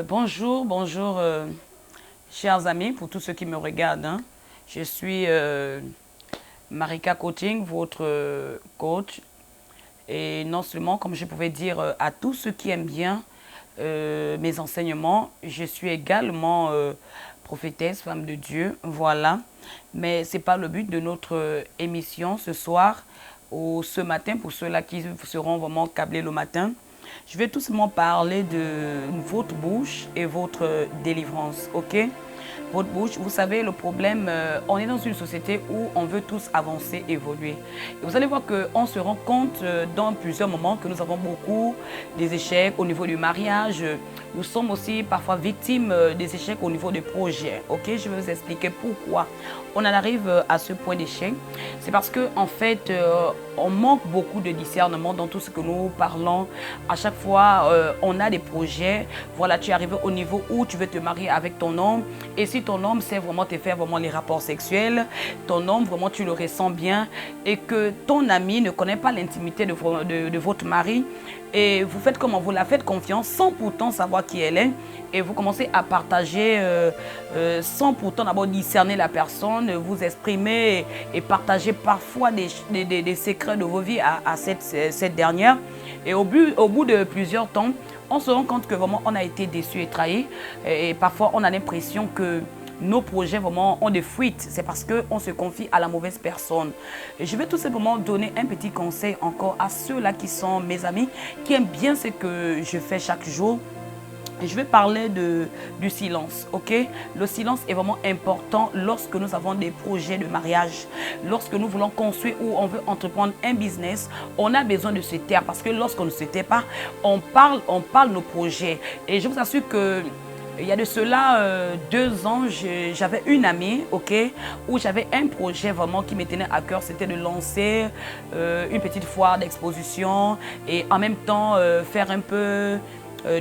Bonjour, bonjour, chers amis, pour tous ceux qui me regardent. Je suis Marika Coaching, votre coach. Et non seulement, comme je pouvais dire à tous ceux qui aiment bien mes enseignements, je suis également prophétesse, femme de Dieu, voilà. Mais ce n'est pas le but de notre émission ce soir ou ce matin, pour ceux-là qui seront vraiment câblés le matin. Je vais tout simplement parler de votre bouche et votre délivrance, ok? Votre bouche, vous savez, le problème, on est dans une société où on veut tous avancer, évoluer. Et vous allez voir qu'on se rend compte dans plusieurs moments que nous avons beaucoup des échecs au niveau du mariage. Nous sommes aussi parfois victimes des échecs au niveau des projets, ok? Je vais vous expliquer pourquoi on en arrive à ce point d'échec. C'est parce que en fait, on manque beaucoup de discernement dans tout ce que nous parlons. À chaque fois, on a des projets. Voilà, tu es arrivé au niveau où tu veux te marier avec ton homme. Et si ton homme sait vraiment te faire vraiment les rapports sexuels, ton homme vraiment tu le ressens bien et que ton ami ne connaît pas l'intimité de votre mari et vous faites comment? Vous la faites confiance sans pourtant savoir qui elle est et vous commencez à partager sans pourtant d'abord discerner la personne, vous exprimer et partager parfois des secrets de vos vies à cette dernière. Et au bout de plusieurs temps, on se rend compte que vraiment on a été déçu et trahi. Et parfois on a l'impression que nos projets vraiment ont des fuites. C'est parce qu'on se confie à la mauvaise personne. Et je vais tout simplement donner un petit conseil encore à ceux-là qui sont mes amis, qui aiment bien ce que je fais chaque jour. Et je vais parler du silence, ok? Le silence est vraiment important lorsque nous avons des projets de mariage. Lorsque nous voulons construire ou on veut entreprendre un business, on a besoin de se taire parce que lorsqu'on ne se tait pas, on parle nos projets. Et je vous assure que il y a de cela 2 ans, j'avais une amie, ok, où j'avais un projet vraiment qui me tenait à cœur, c'était de lancer une petite foire d'exposition et en même temps faire un peu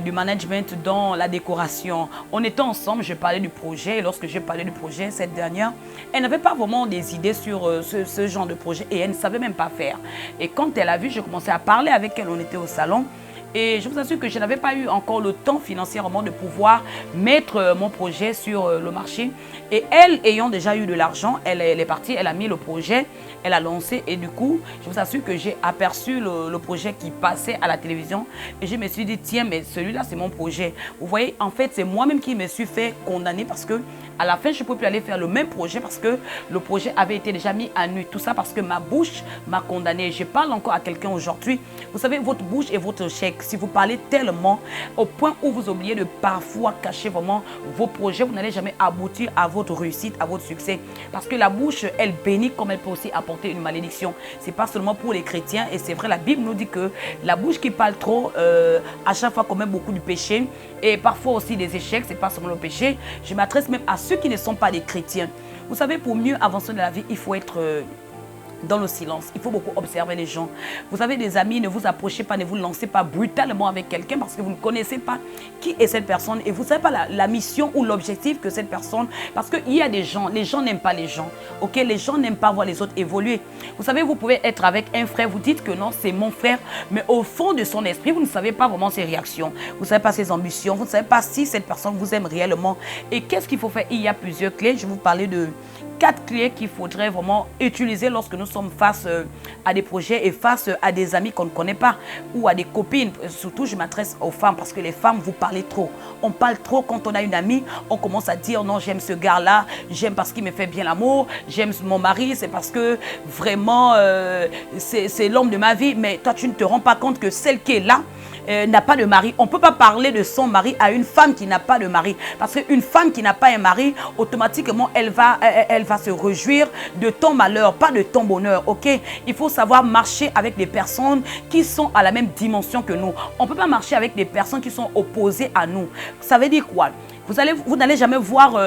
du management dans la décoration. On était ensemble, je parlais du projet et lorsque j'ai parlé du projet, cette dernière, elle n'avait pas vraiment des idées sur ce genre de projet et elle ne savait même pas faire. Et quand elle a vu, j'ai commencé à parler avec elle, on était au salon. Et je vous assure que je n'avais pas eu encore le temps financièrement de pouvoir mettre mon projet sur le marché. Et elle, ayant déjà eu de l'argent, elle est partie, elle a mis le projet, elle a lancé. Et du coup, je vous assure que j'ai aperçu le projet qui passait à la télévision. Et je me suis dit, tiens, mais celui-là, c'est mon projet. Vous voyez, en fait, c'est moi-même qui me suis fait condamner parce que à la fin, je ne pouvais plus aller faire le même projet parce que le projet avait été déjà mis à nu. Tout ça parce que ma bouche m'a condamné. Je parle encore à quelqu'un aujourd'hui. Vous savez, votre bouche est votre chèque. Si vous parlez tellement au point où vous oubliez de parfois cacher vraiment vos projets, vous n'allez jamais aboutir à votre réussite, à votre succès. Parce que la bouche, elle bénit comme elle peut aussi apporter une malédiction. Ce n'est pas seulement pour les chrétiens. Et c'est vrai, la Bible nous dit que la bouche qui parle trop, à chaque fois commet beaucoup de péchés. Et parfois aussi des échecs, ce n'est pas seulement le péché. Je m'adresse même à ceux qui ne sont pas des chrétiens. Vous savez, pour mieux avancer dans la vie, il faut être dans le silence. Il faut beaucoup observer les gens. Vous avez des amis, ne vous approchez pas, ne vous lancez pas brutalement avec quelqu'un parce que vous ne connaissez pas qui est cette personne et vous ne savez pas la mission ou l'objectif que cette personne... Parce qu'il y a des gens, les gens n'aiment pas les gens. Ok, les gens n'aiment pas voir les autres évoluer. Vous savez, vous pouvez être avec un frère, vous dites que non, c'est mon frère, mais au fond de son esprit, vous ne savez pas vraiment ses réactions. Vous ne savez pas ses ambitions, vous ne savez pas si cette personne vous aime réellement. Et qu'est-ce qu'il faut faire? Il y a plusieurs clés. Je vais vous parler de 4 clés qu'il faudrait vraiment utiliser lorsque nous sommes face à des projets et face à des amis qu'on ne connaît pas ou à des copines. Surtout, je m'adresse aux femmes parce que les femmes, vous parlez trop. On parle trop quand on a une amie. On commence à dire non, j'aime ce gars-là, j'aime parce qu'il me fait bien l'amour, j'aime mon mari, c'est parce que vraiment c'est l'homme de ma vie. Mais toi, tu ne te rends pas compte que celle qui est là, n'a pas de mari. On ne peut pas parler de son mari à une femme qui n'a pas de mari. Parce qu'une femme qui n'a pas un mari, automatiquement, elle va se réjouir de ton malheur, pas de ton bonheur. Ok? Il faut savoir marcher avec des personnes qui sont à la même dimension que nous. On ne peut pas marcher avec des personnes qui sont opposées à nous. Ça veut dire quoi? Vous n'allez jamais voir,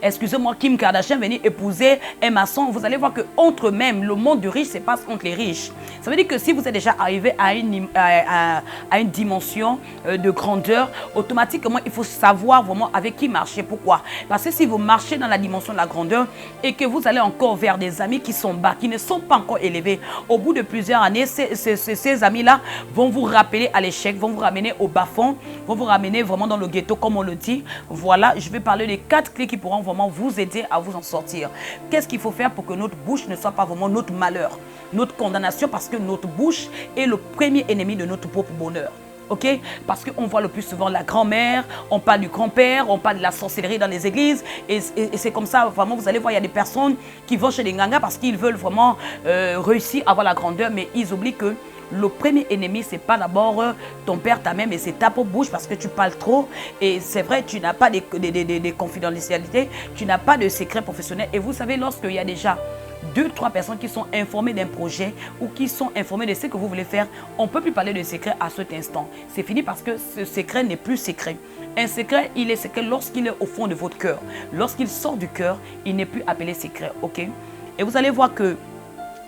excusez-moi, Kim Kardashian venir épouser un maçon. Vous allez voir que entre eux-mêmes, le monde du riche se passe entre les riches. Ça veut dire que si vous êtes déjà arrivé à une dimension de grandeur, automatiquement, il faut savoir vraiment avec qui marcher. Pourquoi? Parce que si vous marchez dans la dimension de la grandeur et que vous allez encore vers des amis qui sont bas, qui ne sont pas encore élevés, au bout de plusieurs années, ces amis-là vont vous rappeler à l'échec, vont vous ramener au bas-fond, vont vous ramener vraiment dans le ghetto, comme on le dit. Voilà, je vais parler des 4 clés qui pourront vraiment vous aider à vous en sortir. Qu'est-ce qu'il faut faire pour que notre bouche ne soit pas vraiment notre malheur, notre condamnation, parce que notre bouche est le premier ennemi de notre propre bonheur. Ok? Parce qu'on voit le plus souvent la grand-mère, on parle du grand-père, on parle de la sorcellerie dans les églises. Et c'est comme ça, vraiment, vous allez voir, il y a des personnes qui vont chez les Nganga parce qu'ils veulent vraiment réussir à avoir la grandeur, mais ils oublient que le premier ennemi, ce n'est pas d'abord ton père, ta mère, mais c'est ta propre bouche parce que tu parles trop. Et c'est vrai, tu n'as pas des confidentialités, tu n'as pas de secret professionnel. Et vous savez, lorsqu'il y a déjà 2-3 personnes qui sont informées d'un projet ou qui sont informées de ce que vous voulez faire, on ne peut plus parler de secret à cet instant. C'est fini parce que ce secret n'est plus secret. Un secret, il est secret lorsqu'il est au fond de votre cœur. Lorsqu'il sort du cœur, il n'est plus appelé secret. Ok? Et vous allez voir que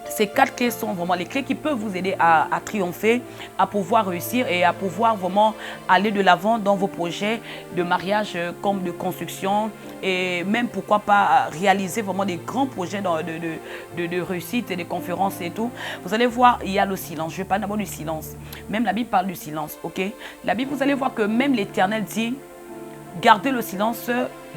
ces 4 clés sont vraiment les clés qui peuvent vous aider à triompher, à pouvoir réussir et à pouvoir vraiment aller de l'avant dans vos projets de mariage comme de construction et même pourquoi pas réaliser vraiment des grands projets de réussite et de conférences et tout. Vous allez voir, il y a le silence. Je vais parler d'abord du silence. Même la Bible parle du silence, ok? La Bible, vous allez voir que même l'Éternel dit, gardez le silence,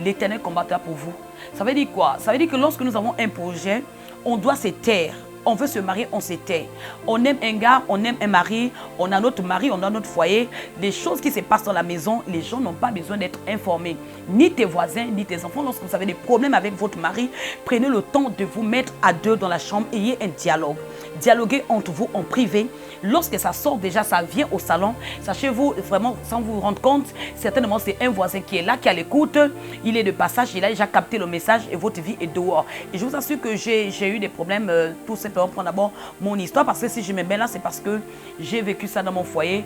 l'Éternel combattra pour vous. Ça veut dire quoi? Ça veut dire que lorsque nous avons un projet, on doit se taire. On veut se marier, on se tait. On aime un gars, on aime un mari, on a notre mari, on a notre foyer. Les choses qui se passent dans la maison, les gens n'ont pas besoin d'être informés. Ni tes voisins, ni tes enfants. Lorsque vous avez des problèmes avec votre mari, prenez le temps de vous mettre à deux dans la chambre. Ayez un dialogue. Dialoguez entre vous en privé. Lorsque ça sort déjà, ça vient au salon. Sachez-vous, vraiment, sans vous rendre compte, certainement c'est un voisin qui est là, qui a l'écoute. Il est de passage, il a déjà capté le message et votre vie est dehors. Et je vous assure que j'ai eu des problèmes, tout simplement prendre d'abord mon histoire. Parce que si je me mets là, c'est parce que j'ai vécu ça dans mon foyer.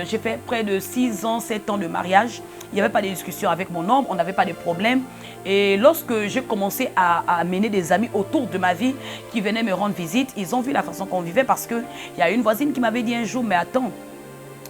J'ai fait près de 6 ans, 7 ans de mariage. Il n'y avait pas de discussion avec mon homme, on n'avait pas de problème. Et lorsque j'ai commencé à amener des amis autour de ma vie qui venaient me rendre visite, ils ont vu la façon qu'on vivait parce qu'il y a une voisine qui m'avait dit un jour, mais attends,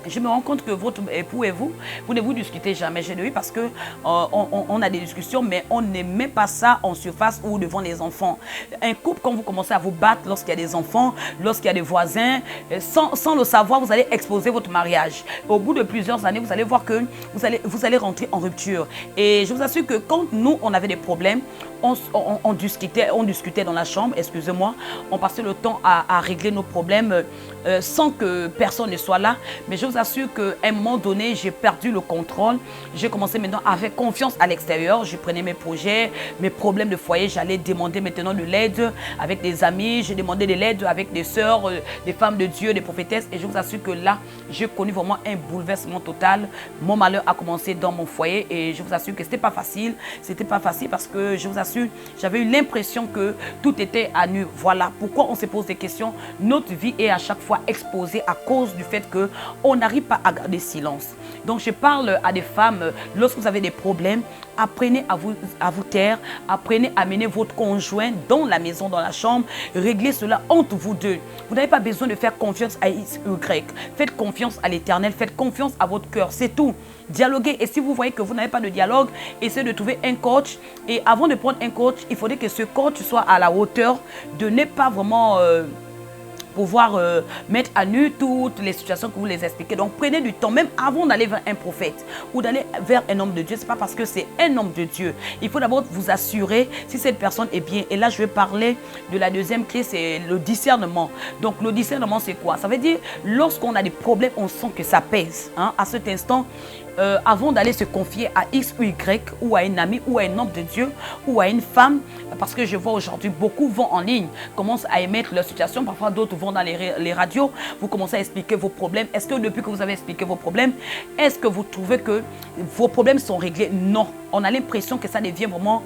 je me rends compte que votre époux et vous ne vous discutez jamais. J'ai dit oui parce que on a des discussions, mais on n'aimait pas ça en surface ou devant les enfants. Un couple, quand vous commencez à vous battre lorsqu'il y a des enfants, lorsqu'il y a des voisins, sans le savoir, vous allez exposer votre mariage. Au bout de plusieurs années, vous allez voir que vous allez rentrer en rupture. Et je vous assure que quand nous, on avait des problèmes, on discutait dans la chambre, excusez-moi, on passait le temps à régler nos problèmes sans que personne ne soit là. Mais je vous assure qu'à un moment donné, j'ai perdu le contrôle. J'ai commencé maintenant à faire confiance à l'extérieur. Je prenais mes projets, mes problèmes de foyer. J'allais demander maintenant de l'aide avec des amis. J'ai demandé de l'aide avec des sœurs, des femmes de Dieu, des prophétesses. Et je vous assure que là, j'ai connu vraiment un bouleversement total. Mon malheur a commencé dans mon foyer. Et je vous assure que ce n'était pas facile. C'était pas facile parce que je vous assure, j'avais eu l'impression que tout était à nu. Voilà pourquoi on se pose des questions. Notre vie est à chaque fois exposée à cause du fait qu'on n'arrive pas à garder silence. Donc je parle à des femmes, lorsque vous avez des problèmes, apprenez à vous taire, apprenez à mener votre conjoint dans la maison, dans la chambre, réglez cela entre vous deux. Vous n'avez pas besoin de faire confiance à X ou Y. Faites confiance à l'Éternel, faites confiance à votre cœur, c'est tout. Dialoguez. Et si vous voyez que vous n'avez pas de dialogue, essayez de trouver un coach. Et avant de prendre un coach, il faudrait que ce coach soit à la hauteur de ne pas vraiment pouvoir mettre à nu toutes les situations que vous les expliquez. Donc prenez du temps, même avant d'aller vers un prophète ou d'aller vers un homme de Dieu. Ce n'est pas parce que c'est un homme de Dieu. Il faut d'abord vous assurer si cette personne est bien. Et là, je vais parler de la deuxième clé, c'est le discernement. Donc le discernement, c'est quoi? Ça veut dire, lorsqu'on a des problèmes, on sent que ça pèse. Hein? À cet instant, avant d'aller se confier à X ou Y ou à un ami ou à un homme de Dieu ou à une femme, parce que je vois aujourd'hui beaucoup vont en ligne, commencent à émettre leur situation, parfois d'autres vont dans les radios, vous commencez à expliquer vos problèmes. Est-ce que depuis que vous avez expliqué vos problèmes, est-ce que vous trouvez que vos problèmes sont réglés? Non, on a l'impression que ça devient vraiment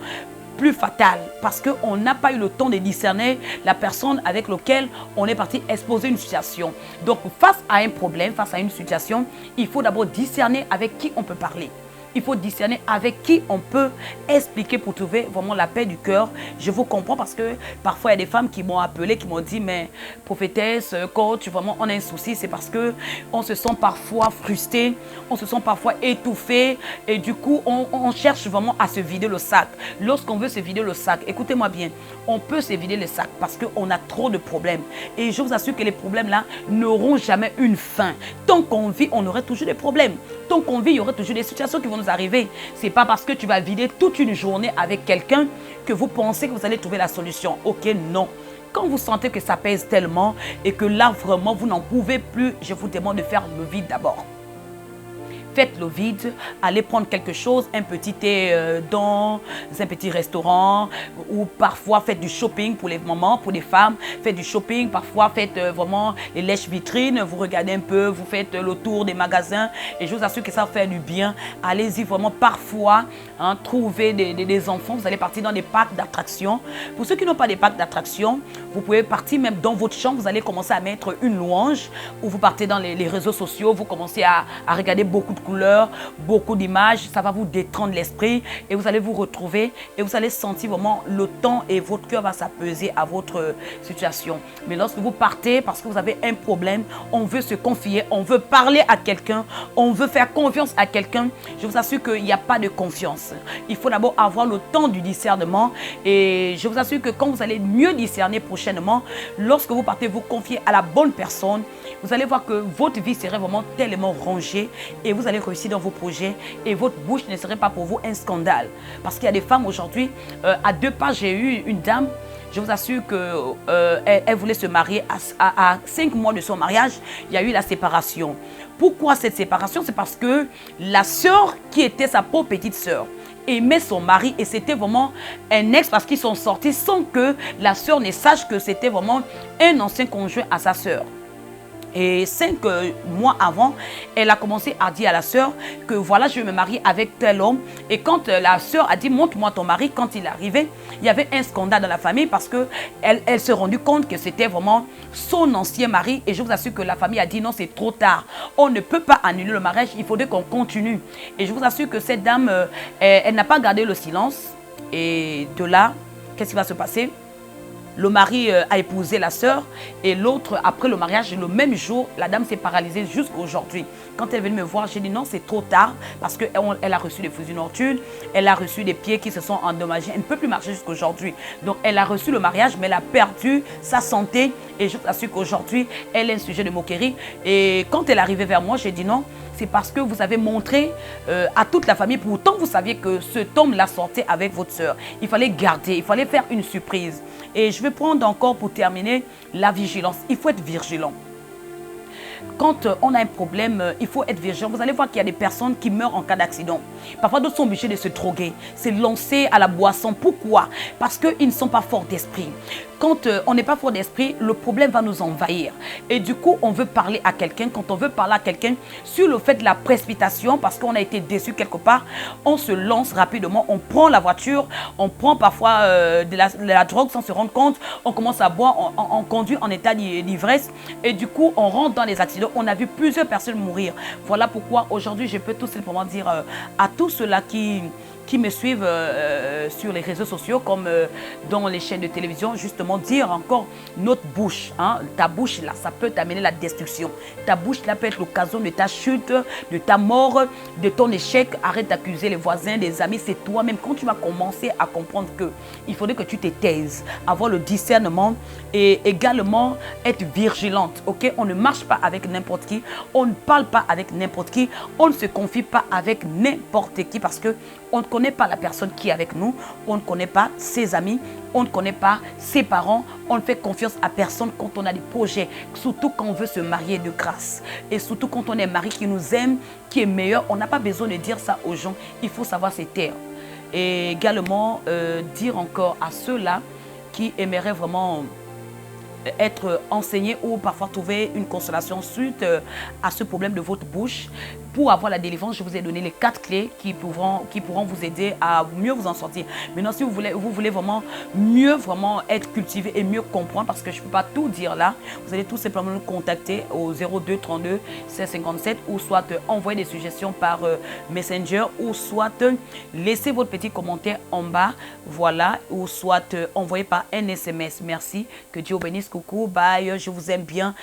plus fatal parce qu'on n'a pas eu le temps de discerner la personne avec laquelle on est parti exposer une situation. Donc face à un problème, face à une situation, il faut d'abord discerner avec qui on peut parler. Il faut discerner avec qui on peut expliquer pour trouver vraiment la paix du cœur. Je vous comprends parce que parfois il y a des femmes qui m'ont appelé, qui m'ont dit mais prophétesse, coach, vraiment on a un souci. C'est parce que on se sent parfois frustré, on se sent parfois étouffé et du coup on cherche vraiment à se vider le sac. Lorsqu'on veut se vider le sac, écoutez-moi bien, on peut se vider le sac parce qu'on a trop de problèmes. Et je vous assure que les problèmes là n'auront jamais une fin. Tant qu'on vit, on aurait toujours des problèmes. Tant qu'on vit, il y aura toujours des situations qui vont nous arriver. C'est pas parce que tu vas vider toute une journée avec quelqu'un que vous pensez que vous allez trouver la solution. Ok, non. Quand vous sentez que ça pèse tellement et que là vraiment vous n'en pouvez plus, je vous demande de faire le vide d'abord. Faites le vide, allez prendre quelque chose, un petit thé dans un petit restaurant ou parfois faites du shopping pour les mamans, pour les femmes. Faites du shopping, parfois faites vraiment les lèches vitrines, vous regardez un peu, vous faites le tour des magasins et je vous assure que ça fait du bien. Allez-y vraiment parfois, hein, trouver des enfants, vous allez partir dans des parcs d'attractions. Pour ceux qui n'ont pas des parcs d'attractions, vous pouvez partir même dans votre chambre, vous allez commencer à mettre une louange ou vous partez dans les réseaux sociaux, vous commencez à regarder beaucoup de couleurs, beaucoup d'images, ça va vous détendre l'esprit et vous allez vous retrouver et vous allez sentir vraiment le temps et votre cœur va s'apaiser à votre situation. Mais lorsque vous partez parce que vous avez un problème, on veut se confier, on veut parler à quelqu'un, on veut faire confiance à quelqu'un, je vous assure qu'il n'y a pas de confiance. Il faut d'abord avoir le temps du discernement et je vous assure que quand vous allez mieux discerner prochainement, lorsque vous partez vous confier à la bonne personne, vous allez voir que votre vie serait vraiment tellement rangée et vous allez réussir dans vos projets et votre bouche ne serait pas pour vous un scandale. Parce qu'il y a des femmes aujourd'hui, à 2 pas, j'ai eu une dame, je vous assure qu'elle voulait se marier à 5 mois de son mariage, il y a eu la séparation. Pourquoi cette séparation? C'est parce que la sœur qui était sa pauvre petite sœur aimait son mari et c'était vraiment un ex parce qu'ils sont sortis sans que la sœur ne sache que c'était vraiment un ancien conjoint à sa sœur. Et 5 mois avant, elle a commencé à dire à la sœur que voilà, je vais me marier avec tel homme. Et quand la sœur a dit montre-moi ton mari, quand il est arrivé, il y avait un scandale dans la famille parce qu'elle s'est rendue compte que c'était vraiment son ancien mari. Et je vous assure que la famille a dit non, c'est trop tard. On ne peut pas annuler le mariage, il faudrait qu'on continue. Et je vous assure que cette dame, elle n'a pas gardé le silence. Et de là, qu'est-ce qui va se passer? Le mari a épousé la sœur et l'autre, après le mariage, le même jour, la dame s'est paralysée jusqu'à aujourd'hui. Quand elle est venue me voir, j'ai dit non, c'est trop tard parce qu'elle a reçu des fusions nocturnes, elle a reçu des pieds qui se sont endommagés, elle ne peut plus marcher jusqu'à aujourd'hui. Donc elle a reçu le mariage, mais elle a perdu sa santé et je vous assure qu'aujourd'hui, elle est un sujet de moquerie. Et quand elle est arrivée vers moi, j'ai dit non, c'est parce que vous avez montré à toute la famille, pourtant vous saviez que cet homme l'a sorti avec votre sœur. Il fallait garder, il fallait faire une surprise. Et je vais prendre encore pour terminer la vigilance. Il faut être vigilant. Quand on a un problème, il faut être vigilant. Vous allez voir qu'il y a des personnes qui meurent en cas d'accident. Parfois, d'autres sont obligés de se droguer, se lancer à la boisson. Pourquoi? Parce qu'ils ne sont pas forts d'esprit. Quand on n'est pas fort d'esprit, le problème va nous envahir. Et du coup, on veut parler à quelqu'un. Quand on veut parler à quelqu'un sur le fait de la précipitation, parce qu'on a été déçu quelque part, on se lance rapidement, on prend la voiture, on prend parfois de la drogue sans se rendre compte, on commence à boire, on conduit en état d'ivresse et du coup, on rentre dans les accidents. On a vu plusieurs personnes mourir. Voilà pourquoi aujourd'hui, je peux tout simplement dire à tous ceux-là qui me suivent sur les réseaux sociaux comme dans les chaînes de télévision, justement dire encore notre bouche, hein, ta bouche là, ça peut t'amener la destruction. Ta bouche là peut être l'occasion de ta chute, de ta mort, de ton échec. Arrête d'accuser les voisins, les amis, c'est toi-même. Quand tu vas commencer à comprendre que il faudrait que tu te taises, avoir le discernement et également être vigilante. Ok, on ne marche pas avec n'importe qui, on ne parle pas avec n'importe qui, on ne se confie pas avec n'importe qui parce que on ne connaît pas la personne qui est avec nous, on ne connaît pas ses amis, on ne connaît pas ses parents, on ne fait confiance à personne quand on a des projets, surtout quand on veut se marier de grâce. Et surtout quand on est un mari qui nous aime, qui est meilleur, on n'a pas besoin de dire ça aux gens, il faut savoir se taire. Et également dire encore à ceux-là qui aimeraient vraiment être enseignés ou parfois trouver une consolation suite à ce problème de votre bouche, pour avoir la délivrance, je vous ai donné les 4 clés qui pourront vous aider à mieux vous en sortir. Maintenant, si vous voulez vraiment mieux être cultivé et mieux comprendre, parce que je ne peux pas tout dire là, vous allez tout simplement nous contacter au 02 32 16 57 ou soit envoyer des suggestions par Messenger ou soit laisser votre petit commentaire en bas, voilà, ou soit envoyer par un SMS. Merci, que Dieu vous bénisse, coucou, bye, je vous aime bien.